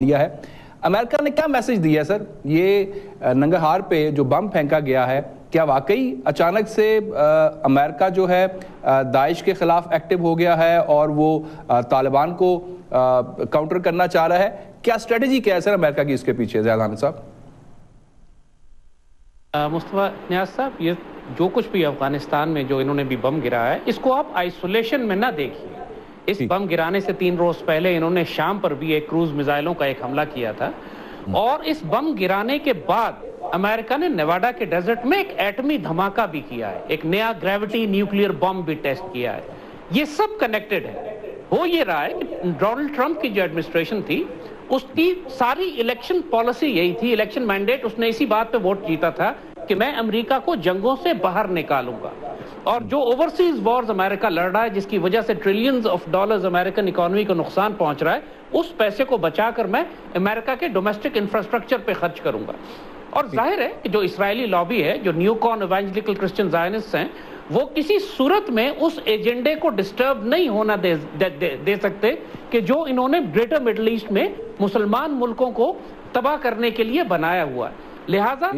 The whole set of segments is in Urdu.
دیا ہے۔ امریکہ نے کیا میسج دیا ہے سر؟ یہ ننگرہار پہ جو بم پھینکا گیا ہے، کیا واقعی اچانک سے امریکہ جو ہے داعش کے خلاف ایکٹیو ہو گیا ہے اور وہ طالبان کو کاؤنٹر کرنا چاہ رہا ہے؟ کیا اسٹریٹجی کیا ہے سر امریکہ کی اس کے پیچھے زیاد حامد صاحب؟ مصطفیٰ نیاز صاحب، یہ جو کچھ بھی افغانستان میں جو انہوں نے بھی بم گرایا ہے، اس کو آپ آئسولیشن میں نہ دیکھیے۔ اس بم گرانے سے 3 روز پہلے انہوں نے شام پر بھی ایک کروز میزائلوں کا ایک حملہ کیا تھا، اور اس بم گرانے کے بعد امریکہ نے نیواڈا کے ڈیزرٹ میں ایک ایٹمی دھماکہ بھی کیا ہے، ایک نیا گریوٹی نیوکلیئر بم بھی ٹیسٹ کیا ہے۔ یہ سب کنیکٹڈ ہے۔ ہو یہ رہا ہے کہ ڈونلڈ ٹرمپ کی جو ایڈمنسٹریشن تھی، اس کی ساری الیکشن پالیسی یہی تھی، الیکشن مینڈیٹ، اس نے اسی بات پہ ووٹ جیتا تھا کہ میں امریکہ کو جنگوں سے باہر نکالوں گا، اور جو اوورسیز وارز امریکہ لڑ رہا ہے جس کی وجہ سے trillions of dollars American economy کو نقصان پہنچ رہا ہے، اس پیسے کو بچا کر میں امریکہ کے ڈومیسٹک انفراسٹرکچر پہ خرچ کروں گا۔ اور ظاہر ہے کہ جو اسرائیلی لابی ہے، جو نیو کارن ایوانجلیکل کرسچن زائنسٹ ہیں، وہ کسی صورت میں اس ایجنڈے کو ڈسٹرب نہیں ہونا دے سکتے کہ جو انہوں نے گریٹر مڈل ایسٹ میں مسلمان ملکوں کو تباہ کرنے کے لیے بنایا ہوا ہے۔ لہٰذا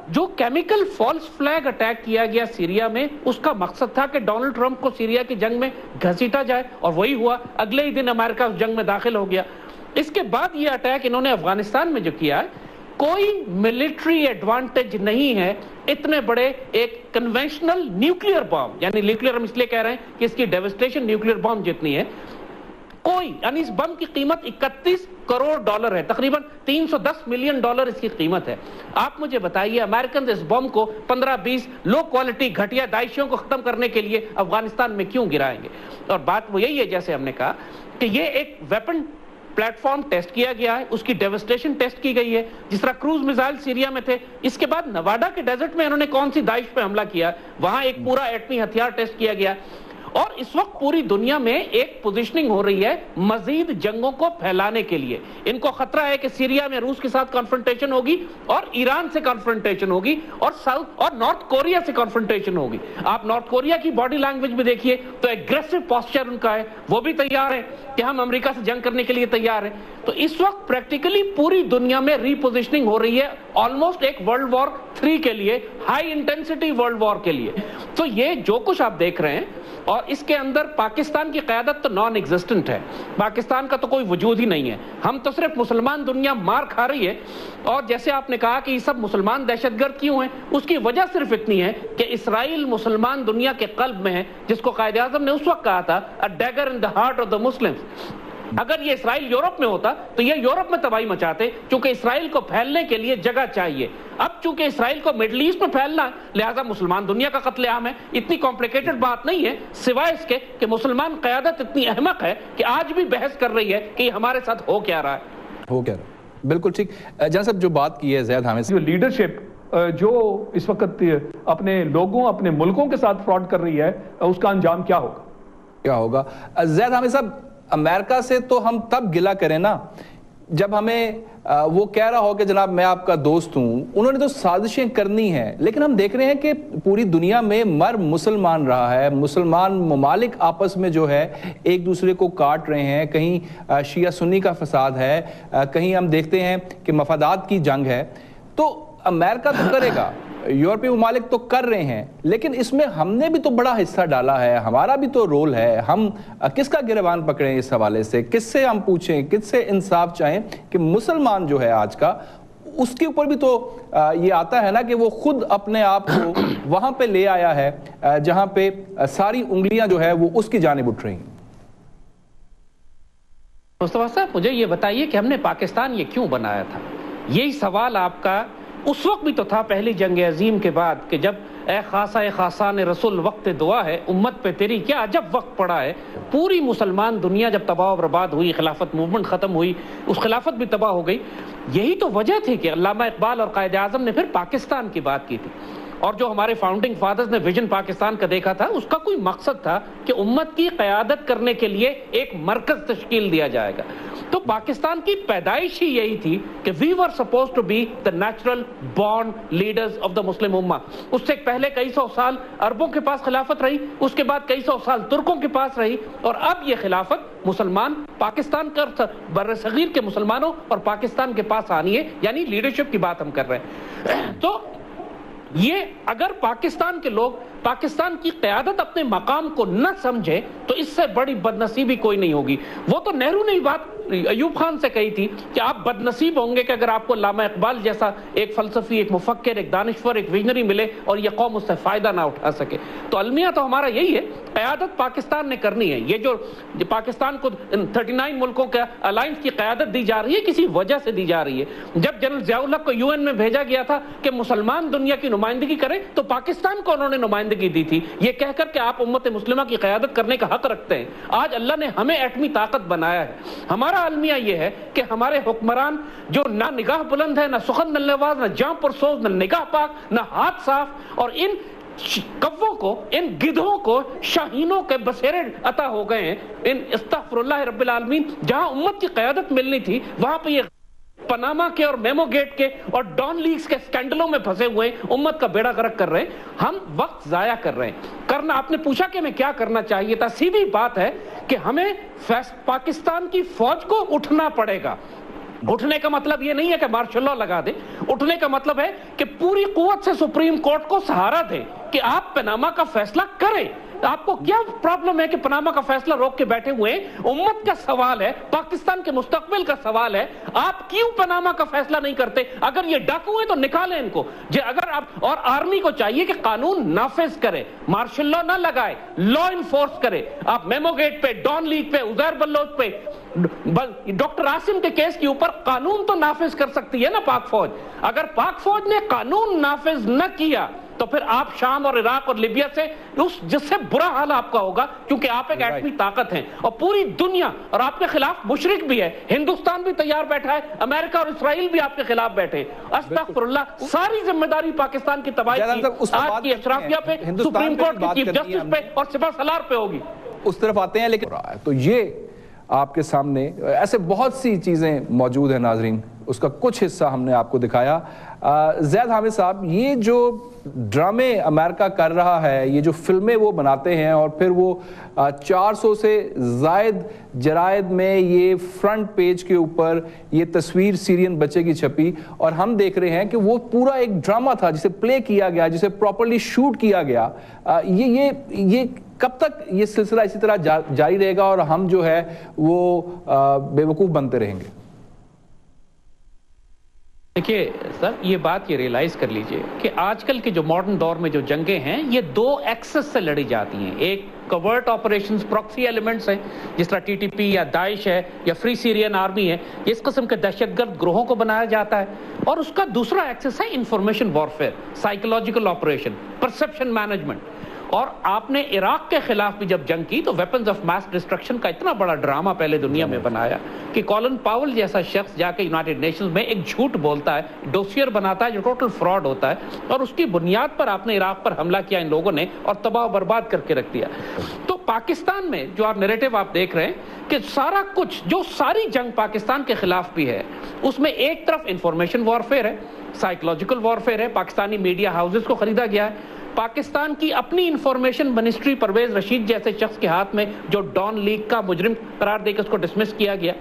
جو کیمیکل فالس فلیگ اٹیک کیا گیا سیریا میں، اس کا مقصد تھا کہ ڈونلڈ ٹرمپ کو سیریا کی جنگ میں گھسیٹا جائے، اور وہی ہوا۔ اگلے ہی دن امریکہ اس جنگ میں داخل ہو گیا۔ اس کے بعد یہ اٹیک انہوں نے افغانستان میں جو کیا ہے، کوئی ملٹری ایڈوانٹیج نہیں ہے اتنے بڑے ایک کنونشنل نیوکلیئر بم، یعنی نیوکلیئر ہم اس لیے کہہ رہے ہیں کہ اس کی ڈیوسٹیشن نیوکلیئر بم جتنی ہے، کوئی، یعنی اس بم کی قیمت 31 کروڑ ڈالر ہے، تقریباً 310 ملین ڈالر اس کی قیمت ہے۔ آپ مجھے بتائیے امریکن اس بم کو 15-20 لو کوالٹی گھٹیا داعشیوں کو ختم کرنے کے لیے افغانستان میں کیوں گرائیں گے؟ اور بات وہ یہی ہے، جیسے ہم نے کہا کہ یہ ایک ویپن پلیٹ فارم ٹیسٹ کیا گیا ہے، اس کی ڈیوسٹیشن ٹیسٹ کی گئی ہے، جس طرح کروز میزائل سیریا میں تھے۔ اس کے بعد نواڈا کے ڈیزرٹ میں انہوں نے کون سی داعش پہ حملہ کیا، وہاں ایک پورا ایٹمی ہتھیار ٹیسٹ کیا گیا، اور اس وقت پوری دنیا میں ایک پوزیشننگ ہو رہی ہے مزید جنگوں کو پھیلانے کے لیے۔ ان کو خطرہ ہے کہ سیریا میں روس کے ساتھ کنفرنٹیشن ہوگی، اور ایران سے کنفرنٹیشن ہوگی، اور ساؤتھ اور نارتھ کوریا سے کنفرنٹیشن ہوگی۔ آپ نارتھ کوریا کی باڈی لینگویج بھی دیکھیے تو ایگریسو پاسچر ان کا ہے، وہ بھی تیار ہے کہ ہم امریکہ سے جنگ کرنے کے لیے تیار ہیں۔ تو اس وقت پریکٹیکلی پوری دنیا میں ری پوزیشننگ ہو رہی ہے، آلموسٹ ایک ورلڈ وار 3 کے لیے، ہائی انٹینسٹی ورلڈ وار کے لیے۔ تو یہ جو کچھ آپ دیکھ رہے ہیں، اور اس کے اندر پاکستان کی قیادت تو نان ایگزسٹنٹ ہے، پاکستان کا تو کوئی وجود ہی نہیں ہے۔ ہم تو صرف مسلمان دنیا مار کھا رہی ہے، اور جیسے آپ نے کہا کہ یہ سب مسلمان دہشت گرد کیوں ہیں، اس کی وجہ صرف اتنی ہے کہ اسرائیل مسلمان دنیا کے قلب میں ہے، جس کو قائد اعظم نے اس وقت کہا تھا a dagger in the heart of the Muslims۔ اگر یہ اسرائیل یورپ میں ہوتا تو یہ یورپ میں تباہی مچاتے، چونکہ اسرائیل کو پھیلنے کے لیے جگہ چاہیے۔ اب چونکہ اسرائیل کو مڈل ایسٹ میں پھیلنا ہے، لہٰذا مسلمان دنیا کا قتل عام ہے۔ اتنی کمپلیکیٹڈ بات نہیں ہے، سوائے اس کے کہ مسلمان قیادت اتنی احمق ہے کہ آج بھی بحث کر رہی ہے کہ ہمارے ساتھ ہو کیا رہا ہے۔ بالکل ٹھیک۔ جہاں صاحب جو بات کی ہے زیاد حامد جو لیڈرشپ جو اس وقت اپنے لوگوں، اپنے ملکوں کے ساتھ فراڈ کر رہی ہے، اس کا انجام کیا ہوگا؟ زیاد حامد صاحب، امریکہ سے تو ہم تب گلہ کریں نا جب ہمیں وہ کہہ رہا ہو کہ جناب میں آپ کا دوست ہوں۔ انہوں نے تو سازشیں کرنی ہیں، لیکن ہم دیکھ رہے ہیں کہ پوری دنیا میں مسلمان رہا ہے، مسلمان ممالک آپس میں جو ہے ایک دوسرے کو کاٹ رہے ہیں، کہیں شیعہ سنی کا فساد ہے، کہیں ہم دیکھتے ہیں کہ مفادات کی جنگ ہے۔ تو امریکہ تو کرے گا، یورپی ممالک تو کر رہے ہیں، لیکن اس میں ہم نے بھی تو بڑا حصہ ڈالا ہے، ہمارا بھی تو رول ہے۔ ہم کس کا گریبان پکڑیں اس حوالے سے؟ کس سے ہم پوچھیں، کس سے انصاف چاہیں کہ مسلمان جو ہے آج کا، اس کے اوپر بھی تو یہ آتا ہے نا کہ وہ خود اپنے آپ کو وہاں پہ لے آیا ہے جہاں پہ ساری انگلیاں جو ہے وہ اس کی جانب اٹھ رہی ہیں۔ مصطفیٰ صاحب، مجھے یہ بتائیے کہ ہم نے پاکستان یہ کیوں بنایا تھا؟ یہی سوال آپ کا اس وقت بھی تو تھا پہلی جنگ عظیم کے بعد، کہ جب اے خاصہ اے خاصان رسول وقت دعا ہے، امت پہ تیری کیا عجب وقت پڑا ہے۔ پوری مسلمان دنیا جب تباہ و برباد ہوئی، خلافت موومنٹ ختم ہوئی، اس خلافت بھی تباہ ہو گئی۔ یہی تو وجہ تھی کہ علامہ اقبال اور قائد اعظم نے پھر پاکستان کی بات کی تھی، اور جو ہمارے فاؤنڈنگ فادرز نے ویژن پاکستان کا دیکھا تھا، اس کا کوئی مقصد تھا کہ امت کی قیادت کرنے کے لیے ایک مرکز تشکیل دیا جائے گا۔ تو پاکستان کی پیدائش ہی یہی تھی کہ we were supposed to be the natural born leaders of the Muslim Ummah۔ اس سے پہلے کئی سو سال عربوں کے پاس خلافت رہی، اس کے بعد کئی سو سال ترکوں کے پاس رہی، اور اب یہ خلافت مسلمان پاکستان کا بر صغیر کے مسلمانوں اور پاکستان کے پاس آنی ہے، یعنی لیڈرشپ کی بات ہم کر رہے ہیں. تو یہ اگر پاکستان کے لوگ پاکستان کی قیادت اپنے مقام کو نہ سمجھے تو اس سے بڑی بدنصیبی کوئی نہیں ہوگی. وہ تو نہرو نے بات ایوب خان سے کہی تھی کہ آپ بدنصیب ہوں گے کہ اگر آپ کو علامہ اقبال جیسا ایک فلسفی، ایک مفکر، ایک دانشور، ایک ویژنری ملے اور یہ قوم اس سے فائدہ نہ اٹھا سکے. تو المیہ تو ہمارا یہی ہے، قیادت پاکستان نے کرنی ہے. یہ جو پاکستان کو 39 ملکوں کا الائنس کی قیادت دی جا رہی ہے کسی وجہ سے دی جا رہی ہے. جب جنرل ضیاء الحق کو UN میں بھیجا گیا تھا کہ مسلمان دنیا کی نمائندگی کریں تو پاکستان کو انہوں نے نمائندگی دی تھی، یہ کہہ کر کہ آپ امت مسلمہ کی قیادت کرنے کا حق رکھتے ہیں. آج اللہ نے ہمیں ایٹمی طاقت بنایا ہے. ہمارا المیہ یہ ہے کہ ہمارے حکمران جو نہ نگاہ بلند ہے، نہ سخن نلواز، نہ جاں پرسوز، نہ نگاہ پاک، نہ ہاتھ صاف، اور ان کووں کو، ان گدھوں کو شاہینوں کے بسیرے عطا ہو گئے ہیں. ان استغفر اللہ رب العالمین، جہاں امت کی قیادت ملنی تھی وہاں پہ یہ پاناما کے اور میمو گیٹ کے اور ڈان لیگز کے سکینڈلوں میں پھنسے ہوئے امت کا بیڑا غرق کر رہے ہیں. ہم وقت ضائع کر رہے ہیں. آپ نے پوچھا کہ ہمیں کیا کرنا چاہیے تھا، سیدھی بات ہے کہ ہمیں پاکستان کی فوج کو اٹھنا پڑے گا. اٹھنے کا مطلب یہ نہیں ہے کہ مارشل لاء لگا دے، اٹھنے کا مطلب ہے کہ پوری قوت سے سپریم کورٹ کو سہارا دے کہ آپ پاناما کا فیصلہ کریں. آپ کو کیا پرابلم ہے کہ پاناما کا فیصلہ روک کے بیٹھے ہوئے ہیں؟ امت کا سوال ہے، پاکستان کے مستقبل کا سوال ہے. آپ کیوں پاناما کا فیصلہ نہیں کرتے؟ اگر یہ ڈاکو ہیں تو نکالیں ان کو. اگر آپ اور آرمی کو چاہیے کہ قانون نافذ کرے، مارشل لاء نہ لگائے، لا انفورس کرے. آپ میمو گیٹ پہ، ڈان لیگ پہ، عزیر بلوچ پہ، ڈاکٹر عاصم کے کیس کے اوپر قانون تو نافذ کر سکتی ہے نا پاک فوج. اگر پاک فوج نے قانون نافذ نہ کیا تو پھر آپ شام اور عراق اور لیبیا سے جس سے برا حال آپ کا ہوگا، کیونکہ آپ ایک ایٹمی طاقت ہیں اور پوری دنیا اور آپ کے خلاف مشرک بھی ہے. ہندوستان بھی تیار بیٹھا ہے، امریکہ اور اسرائیل بھی آپ کے خلاف بیٹھے. استغفر اللہ، ساری ذمہ داری پاکستان کی تباہی کی آج کی اشرافیہ پہ، سپریم کورٹ کی چیف جسٹس پہ اور سپہ سالار پہ ہوگی. اس طرف آتے ہیں لیکن تو یہ آپ کے سامنے ایسے بہت سی چیزیں موجود ہیں ناظرین، اس کا کچھ حصہ ہم نے آپ کو دکھایا. زید حامد صاحب، یہ جو ڈرامے امریکہ کر رہا ہے، یہ جو فلمیں وہ بناتے ہیں اور پھر وہ 400 سے زائد جرائد میں یہ فرنٹ پیج کے اوپر یہ تصویر سیرین بچے کی چھپی، اور ہم دیکھ رہے ہیں کہ وہ پورا ایک ڈرامہ تھا جسے پلے کیا گیا، جسے پراپرلی شوٹ کیا گیا. یہ کب تک یہ سلسلہ اسی طرح جاری رہے گا اور ہم جو ہے وہ بے وقوف بنتے رہیں گے؟ دیکھیے سر، یہ بات یہ ریلائز کر لیجئے کہ آج کل کے جو ماڈرن دور میں جو جنگیں ہیں یہ دو ایکسس سے لڑی جاتی ہیں. ایک کورٹ آپریشنز، پراکسی ایلیمنٹس ہیں جس طرح TTP یا داعش ہے یا فری سیرین آرمی ہے، اس قسم کے دہشت گرد گروہوں کو بنایا جاتا ہے. اور اس کا دوسرا ایکسس ہے information warfare, psychological operation, perception management. اور آپ نے عراق کے خلاف بھی جب جنگ کی تو ویپنز آف ماس ڈسٹرکشن کا اتنا بڑا ڈرامہ پہلے دنیا میں بنایا کہ کولن پاول جیسا شخص جا کے یونائٹڈ نیشنز میں ایک جھوٹ بولتا ہے، ڈوسیئر بناتا ہے جو ٹوٹل فراڈ ہوتا ہے، اور اس کی بنیاد پر آپ نے عراق پر حملہ کیا ان لوگوں نے اور تباہ و برباد کر کے رکھ دیا. تو پاکستان میں جو آپ نیریٹو آپ دیکھ رہے ہیں کہ سارا کچھ جو ساری جنگ پاکستان کے خلاف بھی ہے، اس میں ایک طرف انفارمیشن وارفیئر ہے، سائیکولوجیکل وارفیئر ہے. پاکستانی میڈیا ہاؤسز کو خریدا گیا ہے. پاکستان کی اپنی انفارمیشن منسٹری پرویز رشید جیسے شخص کے ہاتھ میں جو ڈان لیگ کا مجرم قرار دے کے اس کو ڈسمس کیا گیا.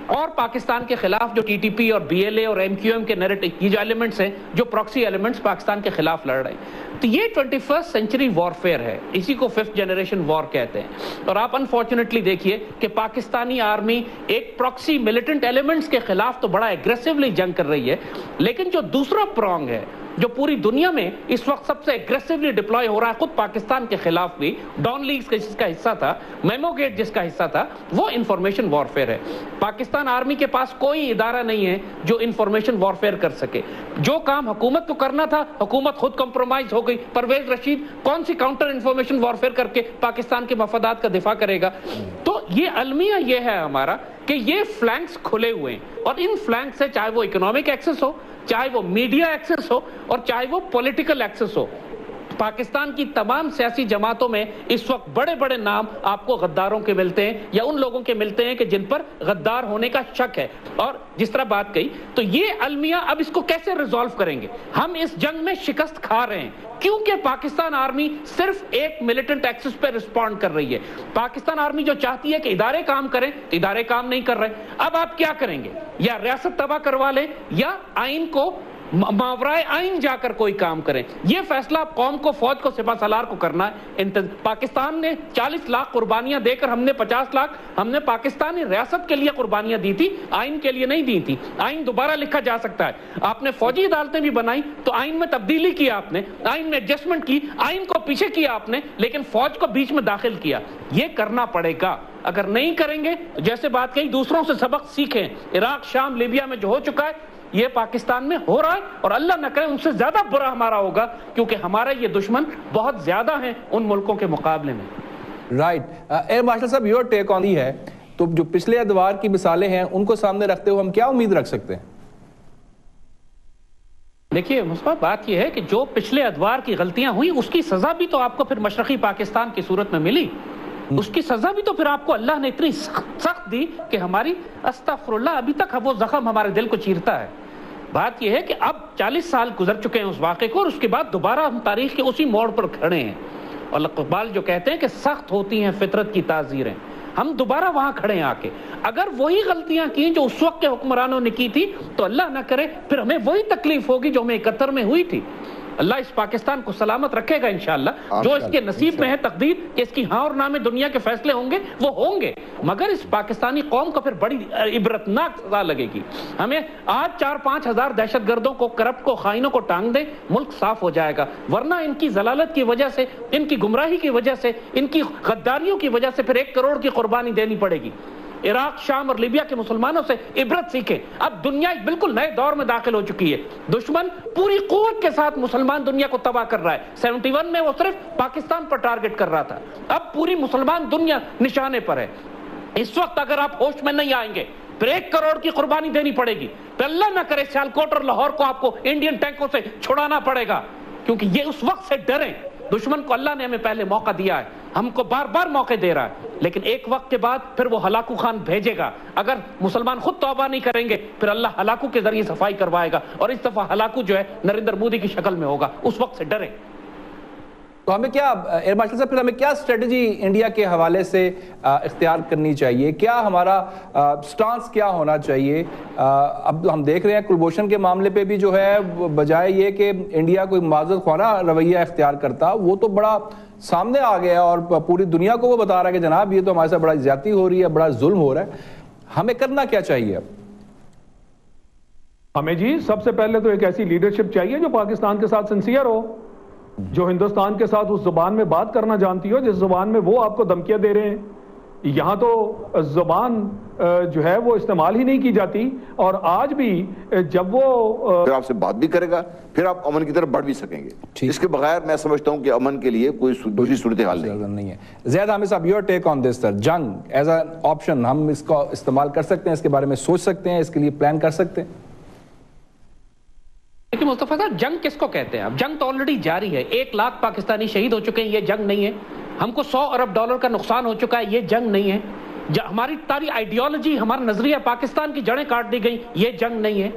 اور پاکستان کے خلاف جو TTP اور BLA اور MQM کے یہ جو ایلیمنٹس ہیں، جو پراکسی ایلیمنٹس پاکستان کے خلاف لڑ رہے ہیں، تو یہ 21st سینچری وارفیئر ہے. اسی کو 5th جنریشن وار کہتے ہیں. اور آپ انفارچونیٹلی دیکھیے کہ پاکستانی آرمی ایک پراکسی ملیٹنٹ ایلیمنٹس کے خلاف تو بڑا ایگریسولی جنگ کر رہی ہے، لیکن جو دوسرا پرانگ ہے جو پوری دنیا میں اس وقت سب سے ایگریسولی ڈپلوائے ہو رہا ہے خود پاکستان کے خلاف بھی، ڈان لیگز جس کا حصہ تھا، میمو گیٹ جس کا حصہ تھا، وہ انفارمیشن وارفیئر ہے. پاکستان آرمی کے پاس کوئی ادارہ نہیں ہے جو انفارمیشن وارفیئر کر سکے. جو کام حکومت کو کرنا تھا حکومت خود کمپرومائز ہو گئی. پرویز رشید کون سی کاؤنٹر انفارمیشن وارفیئر کر کے پاکستان کے مفادات کا دفاع کرے گا؟ تو یہ المیہ یہ ہے ہمارا کہ یہ فلینکس کھلے ہوئے ہیں، اور ان فلینکس سے چاہے وہ اکنامک ایکسس ہو، چاہے وہ میڈیا ایکسس ہو، اور چاہے وہ پولیٹیکل ایکسس ہو، پاکستان کی تمام سیاسی جماعتوں میں اس وقت بڑے بڑے نام آپ کو غداروں کے ملتے ہیں یا ان لوگوں کے ملتے ہیں کہ جن پر غدار ہونے کا شک ہے. اور جس طرح بات کہی تو یہ المیہ اب اس کو کیسے ریزالو کریں گے؟ ہم اس جنگ میں شکست کھا رہے ہیں کیونکہ پاکستان آرمی صرف ایک ملیٹنٹ ایکسس پہ رسپونڈ کر رہی ہے. پاکستان آرمی جو چاہتی ہے کہ ادارے کام کریں تو ادارے کام نہیں کر رہے. اب آپ کیا کریں گے؟ یا ریاست تباہ کروا لیں یا آئین کو ماورائے آئین جا کر کوئی کام کریں. یہ فیصلہ قوم کو، فوج کو، سپہ سالار کو کرنا ہے. پاکستان نے 40 لاکھ قربانیاں دے کر ہم نے 50 لاکھ ہم نے پاکستانی ریاست کے لیے قربانیاں دی تھی، آئین کے لیے نہیں دی تھی. آئین دوبارہ لکھا جا سکتا ہے. آپ نے فوجی عدالتیں بھی بنائی تو آئین میں تبدیلی کی، آپ نے آئین میں ایڈجسٹمنٹ کی، آئین کو پیچھے کیا آپ نے، لیکن فوج کو بیچ میں داخل کیا. یہ کرنا پڑے گا. اگر نہیں کریں گے جیسے بات کہی دوسروں سے سبق سیکھیں. عراق، شام، لیبیا میں جو ہو چکا ہے یہ پاکستان میں ہو رہا ہے اور اللہ نہ کرے ان سے زیادہ برا ہمارا ہوگا کیونکہ ہمارے یہ دشمن بہت زیادہ ہیں ان ملکوں کے مقابلے میں. رائٹ. ایئر مارشل صاحب یور ٹیک آن دی ہے تو جو پچھلے ادوار کی مثالیں ہیں ان کو سامنے رکھتے ہوئے ہم کیا امید رکھ سکتے ہیں؟ دیکھیے مصطفیٰ، بات یہ ہے کہ جو پچھلے ادوار کی غلطیاں ہوئی اس کی سزا بھی تو آپ کو پھر مشرقی پاکستان کی صورت میں ملی. اس کی سزا بھی تو پھر آپ کو اللہ نے اتنی سخت دی کہ ہماری استغفر اللہ ابھی تک وہ زخم ہمارے دل کو چیرتا ہے. بات یہ ہے کہ اب 40 سال گزر چکے ہیں اس واقعے کو اور اس کے بعد دوبارہ ہم تاریخ کے اسی موڑ پر کھڑے ہیں. اور اقبال جو کہتے ہیں کہ سخت ہوتی ہیں فطرت کی تعزیریں، ہم دوبارہ وہاں کھڑے ہیں آ کے. اگر وہی غلطیاں کی جو اس وقت کے حکمرانوں نے کی تھی تو اللہ نہ کرے پھر ہمیں وہی تکلیف ہوگی جو ہمیں 71 میں ہوئی تھی. اللہ اس پاکستان کو سلامت رکھے گا انشاءاللہ. جو اس کے نصیب میں ہے تقدیر کہ اس کی ہاں اور نہ میں دنیا کے فیصلے ہوں گے وہ ہوں گے، مگر اس پاکستانی قوم کو پھر بڑی عبرتناک سزا لگے گی. ہمیں آج 4-5 ہزار دہشت گردوں کو، کرپٹ کو، خائنوں کو ٹانگ دیں، ملک صاف ہو جائے گا. ورنہ ان کی ضلالت کی وجہ سے، ان کی گمراہی کی وجہ سے، ان کی غداریوں کی وجہ سے پھر 1 کروڑ کی قربانی دینی پڑے گی. عراق، شام اور لیبیا کے مسلمانوں سے عبرت سیکھیں. اب دنیا ایک بالکل نئے دور میں داخل ہو چکی ہے. دشمن پوری قوت کے ساتھ مسلمان دنیا کو تباہ کر رہا ہے. 71 میں وہ صرف پاکستان پر ٹارگٹ کر رہا تھا، اب پوری مسلمان دنیا نشانے پر ہے. اس وقت اگر آپ ہوش میں نہیں آئیں گے پھر 1 کروڑ کی قربانی دینی پڑے گی. پھر اللہ نہ کرے سیالکوٹ اور لاہور کو آپ کو انڈین ٹینکوں سے چھڑانا پڑے گا کیونکہ یہ اس وقت سے ڈریں. دشمن کو اللہ نے ہمیں پہلے موقع دیا ہے، ہم کو بار بار موقع دے رہا ہے، لیکن ایک وقت کے بعد پھر وہ ہلاکو خان بھیجے گا. اگر مسلمان خود توبہ نہیں کریں گے پھر اللہ ہلاکو کے ذریعے صفائی کروائے گا اور اس دفعہ ہلاکو جو ہے نریندر مودی کی شکل میں ہوگا. اس وقت سے ڈریں. تو ہمیں کیا ایئر مارشل صاحب پھر ہمیں کیا اسٹریٹجی انڈیا کے حوالے سے اختیار کرنی چاہیے؟ کیا ہمارا سٹانس کیا ہونا چاہیے؟ اب ہم دیکھ رہے ہیں کلبھوشن کے معاملے پہ بھی جو ہے بجائے یہ کہ انڈیا کوئی معذرت خوانا رویہ اختیار کرتا، وہ تو بڑا سامنے آ گیا اور پوری دنیا کو وہ بتا رہا ہے کہ جناب یہ تو ہمارے ساتھ بڑا زیادتی ہو رہی ہے، بڑا ظلم ہو رہا ہے. ہمیں کرنا کیا چاہیے اب؟ ہمیں جی سب سے پہلے تو ایک ایسی لیڈرشپ چاہیے جو پاکستان کے ساتھ سنسیئر ہو، جو ہندوستان کے ساتھ اس زبان میں بات کرنا جانتی ہو جس زبان میں وہ آپ کو دھمکیاں دے رہے ہیں. یہاں تو زبان جو ہے وہ استعمال ہی نہیں کی جاتی. اور آج بھی جب وہ پھر آپ سے بات بھی کرے گا پھر آپ امن کی طرف بڑھ بھی سکیں گے. اس کے بغیر میں سمجھتا ہوں کہ امن کے لیے کوئی دوسری صورتحال نہیں ہے. زید حامد صاحب یور ٹیک آن دس سر. جنگ ایز این آپشن ہم اس کو استعمال کر سکتے ہیں، اس کے بارے میں سوچ سکتے ہیں، اس کے لیے پلان کر سکتے ہیں؟ لیکن مصطفیٰ صاحب جنگ کس کو کہتے ہیں؟ اب جنگ تو آلریڈی جاری ہے. 1 لاکھ پاکستانی شہید ہو چکے ہیں، یہ جنگ نہیں ہے. ہم کو $100 ارب کا نقصان ہو چکا ہے، یہ جنگ نہیں ہے. ہماری ساری آئیڈیالوجی، ہمارا نظریہ پاکستان کی جڑیں کاٹ دی گئی، یہ جنگ نہیں ہے.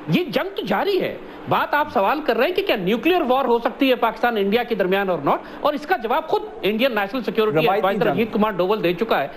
یہ جنگ تو جاری ہے. بات آپ سوال کر رہے ہیں کہ کیا نیوکلیئر وار ہو سکتی ہے پاکستان انڈیا کے درمیان اور ناٹ، اور اس کا جواب خود Indian national security adviser Ajit Kumar Doval دے چکا ہے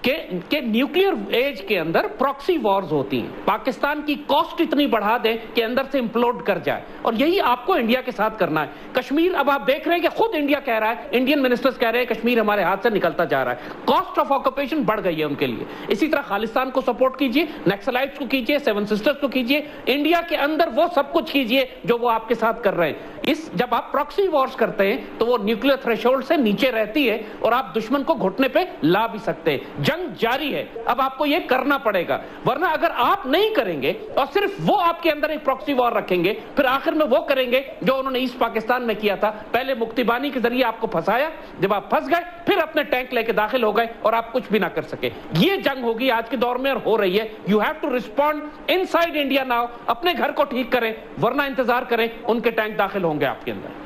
کہ نیوکلیئر ایج کے اندر پراکسی وارز ہوتی ہیں. پاکستان کی کاسٹ اتنی بڑھا دیں کہ اندر سے امپلوڈ کر جائے، اور یہی آپ کو انڈیا کے ساتھ کرنا ہے. کشمیر اب آپ دیکھ رہے ہیں کہ خود انڈیا کہہ رہا ہے، انڈین منسٹرز کہہ رہے ہیں کشمیر ہمارے ہاتھ سے نکلتا جا رہا ہے. کاسٹ آف آکوپیشن بڑھ گئی ہے ان کے لیے. اسی طرح خالستان کو سپورٹ کیجئے، نیکسلائٹس کو کیجئے، 7 سسٹرز کو کیجئے. انڈیا کے اندر وہ سب کچھ کیجئے جو وہ آپ کے ساتھ کر رہے ہیں. جب آپ پراکسی وارز کرتے ہیں تو وہ نیوکلیئر تھریشولڈ سے نیچے رہتی ہے اور آپ دشمن کو گھٹنے پہ لا بھی سکتے ہیں. جنگ جاری ہے، اب آپ کو یہ کرنا پڑے گا. ورنہ اگر آپ نہیں کریں گے اور صرف وہ آپ کے اندر ایک پراکسی وار رکھیں گے، پھر آخر میں وہ کریں گے جو انہوں نے ایسٹ پاکستان میں کیا تھا. پہلے مکتی بانی کے ذریعے آپ کو پھنسایا، جب آپ پھنس گئے پھر اپنے ٹینک لے کے داخل ہو گئے اور آپ کچھ بھی نہ کر سکے. یہ جنگ ہوگی آج کے دور میں اور ہو رہی ہے. You have to respond inside India now. اپنے گھر کو ٹھیک کریں، ورنہ انتظار کریں ان کے ٹینک داخل ہوں گے آپ کے اندر.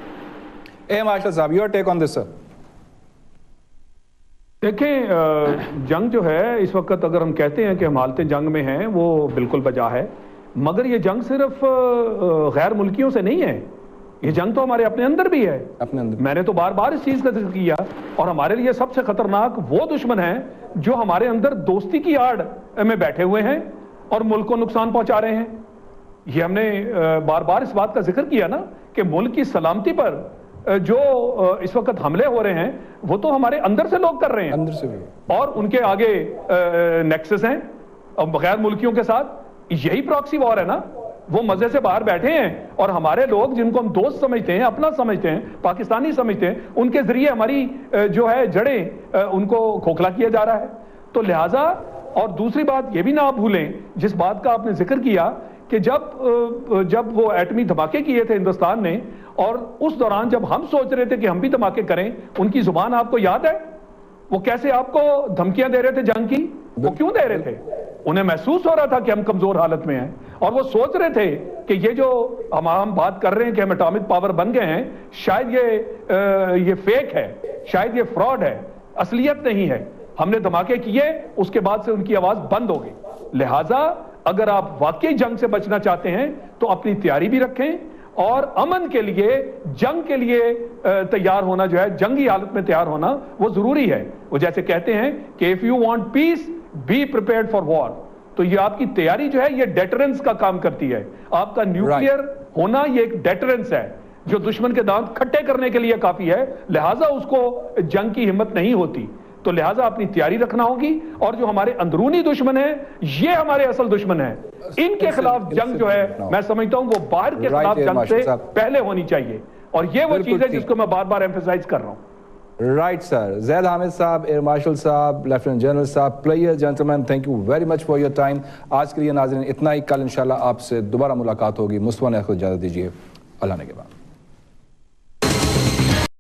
اے مارشل صاحب یور ٹیک آن دس سر. دیکھیں جنگ جو ہے اس وقت اگر ہم کہتے ہیں کہ ہم حالت جنگ میں ہیں وہ بالکل بجا ہے، مگر یہ جنگ صرف غیر ملکیوں سے نہیں ہے، یہ جنگ تو ہمارے اپنے اندر بھی ہے. اپنے اندر میں نے تو بار بار اس چیز کا ذکر کیا، اور ہمارے لیے سب سے خطرناک وہ دشمن ہیں جو ہمارے اندر دوستی کی آڑ میں بیٹھے ہوئے ہیں اور ملک کو نقصان پہنچا رہے ہیں. یہ ہم نے بار بار اس بات کا ذکر کیا نا کہ ملک کی سلامتی پر جو اس وقت حملے ہو رہے ہیں وہ تو ہمارے اندر سے لوگ کر رہے ہیں، اندر سے بھی، اور ان کے آگے نیکسس ہیں غیر ملکیوں کے ساتھ. یہی پراکسی وار ہے نا. وہ مزے سے باہر بیٹھے ہیں اور ہمارے لوگ جن کو ہم دوست سمجھتے ہیں، اپنا سمجھتے ہیں، پاکستانی سمجھتے ہیں، ان کے ذریعے ہماری جو ہے جڑیں ان کو کھوکھلا کیا جا رہا ہے. تو لہٰذا اور دوسری بات یہ بھی نہ بھولیں جس بات کا آپ نے ذکر کیا کہ جب وہ ایٹمی دھماکے کیے تھے ہندوستان نے، اور اس دوران جب ہم سوچ رہے تھے کہ ہم بھی دھماکے کریں، ان کی زبان آپ کو یاد ہے وہ کیسے آپ کو دھمکیاں دے رہے تھے جنگ کی؟ وہ کیوں دے رہے تھے؟ انہیں محسوس ہو رہا تھا کہ ہم کمزور حالت میں ہیں، اور وہ سوچ رہے تھے کہ یہ جو ہم بات کر رہے ہیں کہ ہم اٹامک پاور بن گئے ہیں، شاید یہ فیک ہے، شاید یہ فراڈ ہے، اصلیت نہیں ہے. ہم نے دھماکے کیے، اس کے بعد سے ان کی آواز بند ہو گئی. لہٰذا اگر آپ واقعی جنگ سے بچنا چاہتے ہیں تو اپنی تیاری بھی رکھیں، اور امن کے لیے، جنگ کے لیے تیار ہونا جو ہے، جنگی حالت میں تیار ہونا وہ ضروری ہے. وہ جیسے کہتے ہیں کہ if you want peace be prepared for war. تو یہ آپ کی تیاری جو ہے یہ ڈیٹرنس کا کام کرتی ہے. آپ کا نیوکلیئر ہونا یہ ایک ڈیٹرنس ہے جو دشمن کے دانت کھٹے کرنے کے لیے کافی ہے. لہٰذا اس کو جنگ کی ہمت نہیں ہوتی. تو لہٰذا اپنی تیاری رکھنا ہوگی، اور جو ہمارے اندرونی دشمن ہیں یہ ہمارے اصل دشمن ہیں. ان کے خلاف جنگ جو ہے میں سمجھتا ہوں وہ باہر کے خلاف جنگ سے پہلے ہونی چاہیے، اور یہ وہ چیز ہے جس کو میں بار بار ایمفیسائز کر رہا ہوں. Right sir. زید حامد صاحب، ایئر مارشل صاحب، لیفٹیننٹ جنرل صاحب، player gentlemen, thank you very much for your time. آج کے لیے ناظرین اتنا ہی. کل انشاءاللہ آپ سے دوبارہ ملاقات ہوگی. مصطفیٰ نے خود اجازت دیجیے. اللہ نے کے بعد.